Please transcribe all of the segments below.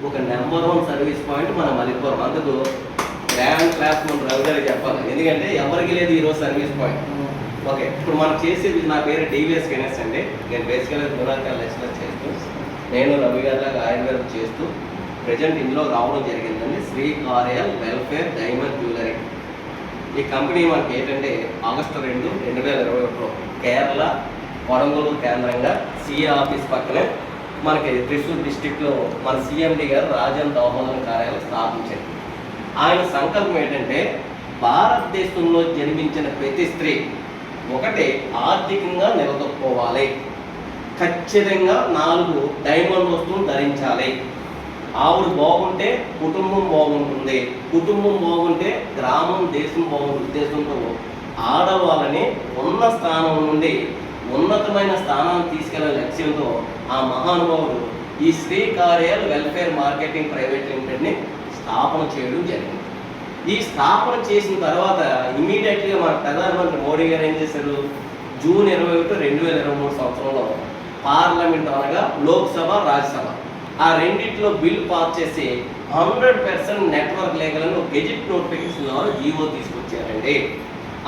ఒక number 1 service point మన మలిపురం. అందుకు గ్రాండ్ క్లాస్ మన రవి గారికి చెప్పాలి, ఎందుకంటే ఎవరికి లేదు ఈరోజు సర్వీస్ పాయింట్. ఓకే, ఇప్పుడు మనం చేసేది, నా పేరు డివిఎస్ గణేష్ అండి. నేను బేసికల్గా గుణాకాల లెక్చరర్ చేస్తూ, నేను రవి గారిలాగా ఆయుర్వేదం చేస్తూ ప్రజెంట్ ఇందులో రావడం జరిగిందండి. శ్రీ కార్యల్ వెల్ఫేర్ డైమండ్ జ్యువెలరీ. ఈ కంపెనీ మనకి ఏంటంటే ఆగస్టు 2, 2021లో కేరళ కొడంగూరు కేంద్రంగా సిఏ ఆఫీస్ పక్కనే మనకి త్రిశూర్ డిస్టిక్లో మన సిఎండి గారు రాజన్ దామోదరం కార్యాలయం స్థాపించారు. ఆయన సంకల్పం ఏంటంటే భారతదేశంలో జన్మించిన ప్రతి స్త్రీ ఒకటి ఆర్థికంగా నిలదొక్కుకోవాలి, ఖచ్చితంగా 4 డైమండ్ వస్తువులు ధరించాలి. ఆవిడ బాగుంటే కుటుంబం బాగుంటుంది, కుటుంబం బాగుంటే గ్రామం దేశం బాగుంటుంది ఉద్దేశంతో ఆడవాళ్ళని ఉన్న స్థానం నుండి ఉన్నతమైన స్థానాన్ని తీసుకెళ్లే లక్ష్యంతో ఆ మహానుభావుడు ఈ శ్రీ కార్యల్ వెల్ఫేర్ మార్కెటింగ్ ప్రైవేట్ లిమిటెడ్ని స్థాపన చేయడం జరిగింది. ఈ స్థాపన చేసిన తర్వాత ఇమీడియట్గా మన ప్రధానమంత్రి మోడీ గారు ఏం చేశారు, జూన్ 21, 2023 సంవత్సరంలో పార్లమెంట్ అనగా లోక్సభ రాజ్యసభ ఆ రెండింటిలో బిల్ పాస్ చేసి 100% నెట్వర్క్ లేగలను గెజిట్ నోటిఫికేషన్ ద్వారా జీవో తీసుకొచ్చారండి.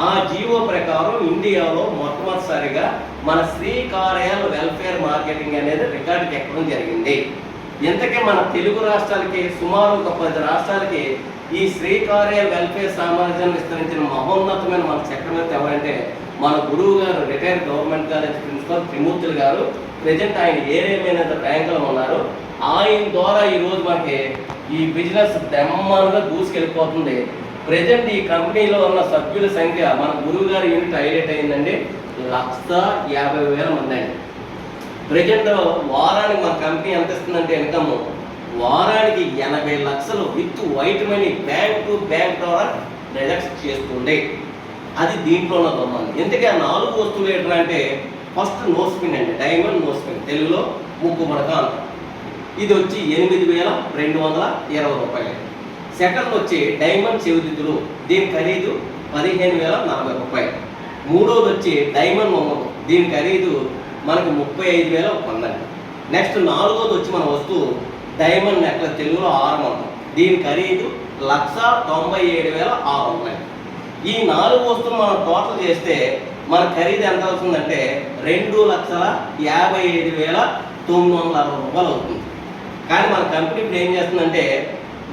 ఆ జీవో ప్రకారం ఇండియాలో మొట్టమొదటిసారిగా మన శ్రీ కార్యల్ వెల్ఫేర్ మార్కెటింగ్ అనేది రికార్డుకి ఎక్కడం జరిగింది. ఇంతకీ మన తెలుగు రాష్ట్రాలకి సుమారు ఒక 10 రాష్ట్రాలకి ఈ శ్రీ కార్యల్ వెల్ఫేర్ సామ్రాజ్యాన్ని విస్తరించిన మహోన్నతమైన మన చక్రవర్తి ఎవరంటే మన గురువు గారు, రిటైర్డ్ గవర్నమెంట్ కాలేజ్ ప్రిన్సిపల్ త్రిమూర్తులు గారు. ప్రజెంట్ ఆయన ఏరియా బ్యాంకులో ఉన్నారు. ఆయన ద్వారా ఈరోజు మనకి ఈ బిజినెస్ బ్రహ్మాండంగా దూసుకెళ్ళిపోతుంది. ప్రజెంట్ ఈ కంపెనీలో ఉన్న సభ్యుల సంఖ్య మన గురువు గారి యూనిట్ హైలైట్ అయిందండి, 150,000 మంది అండి. ప్రజెంట్ వారానికి మన కంపెనీ ఎంత ఇస్తుందంటే ఇన్కమ్ వారానికి 80 లక్షలు with white money bank to bank ద్వారా డిడక్ట్ చేస్తుండే. అది దీంట్లో ఉన్న దొమ్మంది. ఎందుకే 4 వస్తువులు ఏంటంటే ఫస్ట్ నోస్ పిన్ అండి, డైమండ్ నోస్ పిన్, తెలుగులో ముక్కు పడక అంటారు. ఇది వచ్చి 8,220 రూపాయలు. సెకండ్ వచ్చి డైమండ్ చెవిదిద్దులు, దీని ఖరీదు 15,040 రూపాయలు. మూడోది వచ్చి డైమండ్ మొమ్మలు, దీని ఖరీదు మనకు 35,100. నెక్స్ట్ నాలుగోది వచ్చి మన వస్తువు డైమండ్ నెక్లెస్, తెలుగులో హారం, దీని ఖరీదు 1,97,600. ఈ 4 వస్తువులు మనం టోటల్ చేస్తే మన ఖరీదు ఎంత అవుతుందంటే 2,55,960 రూపాయలు అవుతుంది. కానీ మన కంపెనీ ఇప్పుడు ఏం చేస్తుందంటే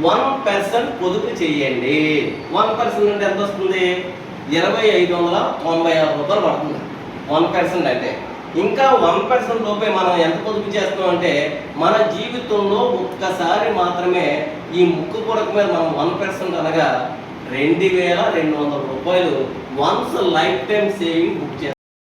1% పొదుపు చేయండి. 1% అంటే ఎంత వస్తుంది, 2,596 రూపాయలు పడుతుంది 1% అంటే. ఇంకా 1% లోపే మనం ఎంత పొదుపు చేస్తామంటే మన జీవితంలో ఒక్కసారి మాత్రమే ఈ ముక్కు పొడక మీద మనం 1% అనగా 2,200 రూపాయలు one's life time saving book చేస్తాం.